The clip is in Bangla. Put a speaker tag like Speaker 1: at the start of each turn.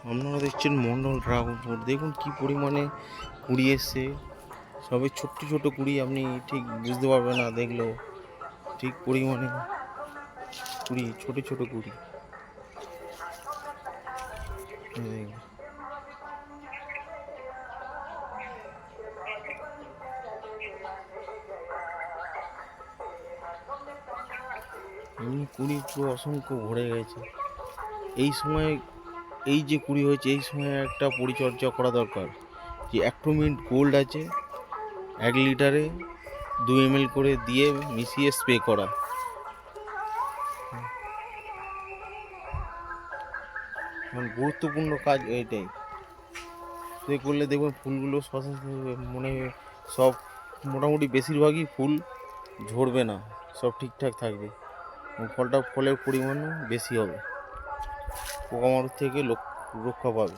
Speaker 1: আপনারা দেখছেন মন্ডল ড্রাগন ফ্রুট। দেখুন কি পরিমাণে কুড়ি এসছে। সবে ছোট্ট ছোট কুড়ি, আপনি ঠিক বুঝতে পারবেন না দেখলেও। ঠিক পরিমাণে কুড়ি, ছোট ছোট কুড়ি। এমনি কুড়ি পুরো অসংখ্য ভরে গেছে। এই সময় এই যে কুড়ি হয়েছে, এই সময় একটা পরিচর্যা করা দরকার। যে অ্যাক্টোমিন্ট গোল্ড আছে, 1 লিটারে 2 ml করে দিয়ে মিশিয়ে স্প্রে করা। গুরুত্বপূর্ণ কাজ এইটাই। স্প্রে করলে দেখবেন ফুলগুলো মনে সব মোটামুটি বেশিরভাগই ফুল ঝরবে না, সব ঠিকঠাক থাকবে এবং ফলের পরিমাণও বেশি হবে, পোকামাকড় থেকে রক্ষা পাবে।